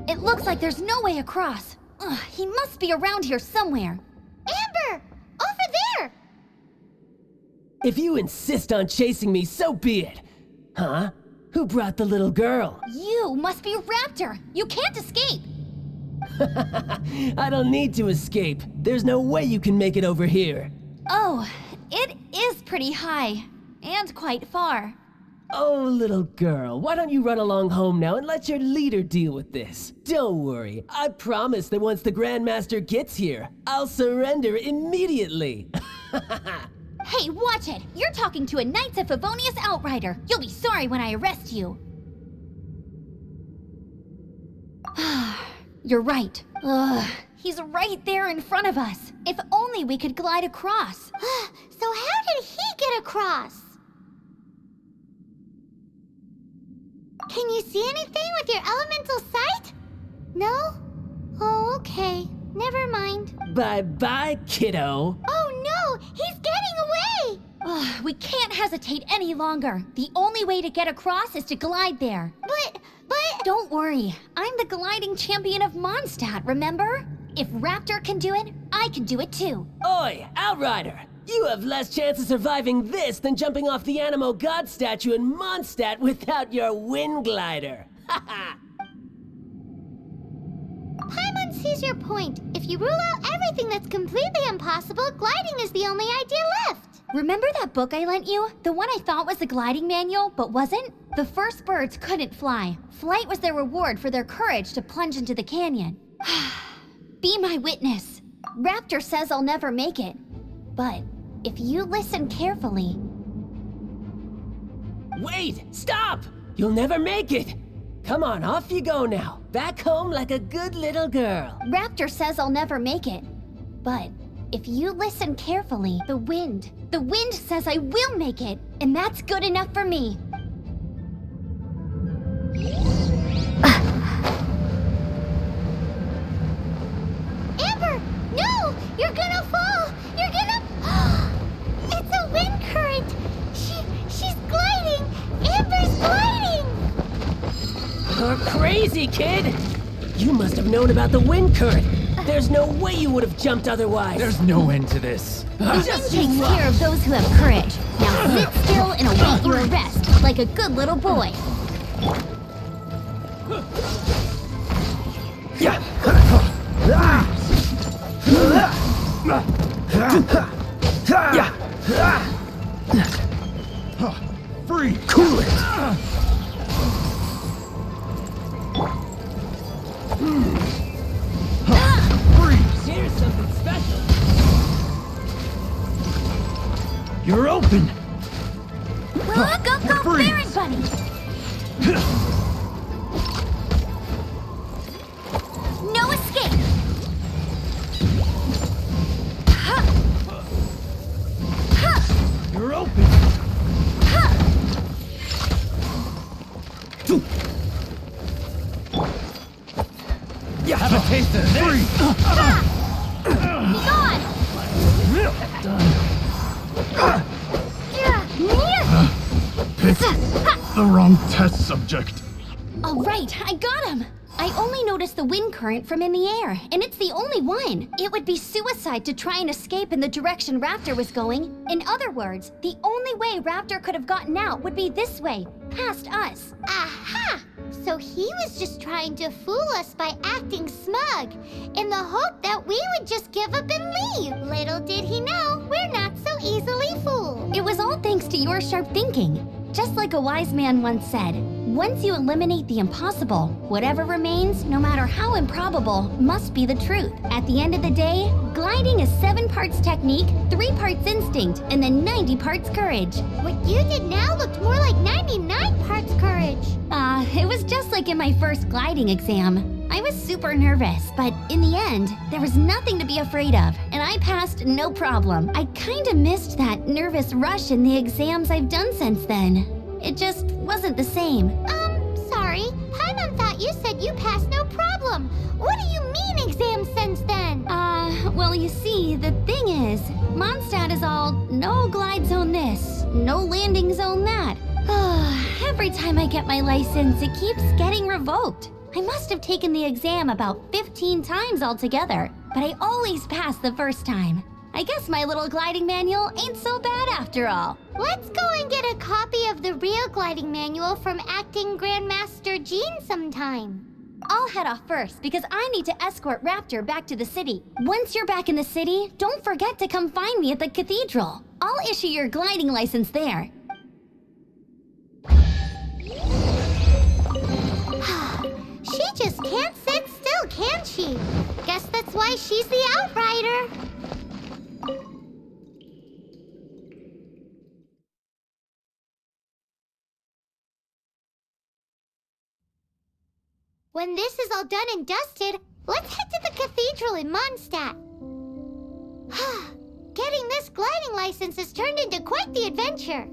It looks like there's no way across. Ugh, he must be around here somewhere. Amber! Over there! If you insist on chasing me, so be it. Huh? Who brought the little girl? You must be Raptor. You can't escape. I don't need to escape. There's no way you can make it over here. Oh, it is pretty high. And quite far. Oh, little girl, why don't you run along home now and let your leader deal with this? Don't worry, I promise that once the Grandmaster gets here, I'll surrender immediately. Hey, watch it! You're talking to a Knights of Favonius Outrider. You'll be sorry when I arrest you. You're right. Ugh, he's right there in front of us. If only we could glide across. So how did he get across? Can you see anything with your elemental sight? No? Oh, okay. Never mind. Bye-bye, kiddo. Oh no! He's getting away! Ugh, we can't hesitate any longer. The only way to get across is to glide there. But... Don't worry. I'm the gliding champion of Mondstadt, remember? If Raptor can do it, I can do it too. Oi, Outrider! You have less chance of surviving this than jumping off the Animo God statue in Mondstadt without your wind glider. Haha! Paimon sees your point. If you rule out everything that's completely impossible, gliding is the only idea left. Remember that book I lent you? The one I thought was the gliding manual, but wasn't? The first birds couldn't fly. Flight was their reward for their courage to plunge into the canyon. Be my witness. Raptor says I'll never make it. But if you listen carefully... Wait! Stop! You'll never make it! Come on, off you go now. Back home like a good little girl. Raptor says I'll never make it. But if you listen carefully, the wind says I will make it, and that's good enough for me. Amber! No! You're gonna fall! You're gonna... It's a wind current! She's gliding! Amber's gliding! You're crazy, kid! You must have known about the wind current. There's no way you would have jumped otherwise. There's no end to this. The wind takes care of those who have courage. Now sit still and await your arrest, like a good little boy. Free! Cool it! Here's something special. You're open! Go, Freeze. Baron Bunny! No escape! You're open! You have a taste of this! Be gone! The wrong test subject. All right, I got him! I only noticed the wind current from in the air, and it's the only one. It would be suicide to try and escape in the direction Raptor was going. In other words, the only way Raptor could have gotten out would be this way, past us. Aha! So he was just trying to fool us by acting smug, in the hope that we would just give up and leave. Little did he know, we're not so easily fooled. It was all thanks to your sharp thinking. Just like a wise man once said, once you eliminate the impossible, whatever remains, no matter how improbable, must be the truth. At the end of the day, gliding is 7 parts technique, 3 parts instinct, and then 90 parts courage. What you did now looked more like 99 parts courage. It was just like in my first gliding exam. I was super nervous, but in the end, there was nothing to be afraid of, and I passed no problem. I kinda missed that nervous rush in the exams I've done since then. It just wasn't the same. Sorry. Paimon thought you said you passed no problem. What do you mean exam since then? Well, you see, the thing is, Mondstadt is all no glide zone this, no landing zone that. Every time I get my license, it keeps getting revoked. I must have taken the exam about 15 times altogether, but I always pass the first time. I guess my little gliding manual ain't so bad after all. Let's go and get a copy of the real gliding manual from Acting Grandmaster Jean sometime. I'll head off first because I need to escort Raptor back to the city. Once you're back in the city, don't forget to come find me at the cathedral. I'll issue your gliding license there. She just can't sit still, can she? Guess that's why she's the outrider. When this is all done and dusted, let's head to the cathedral in Mondstadt. Getting this gliding license has turned into quite the adventure.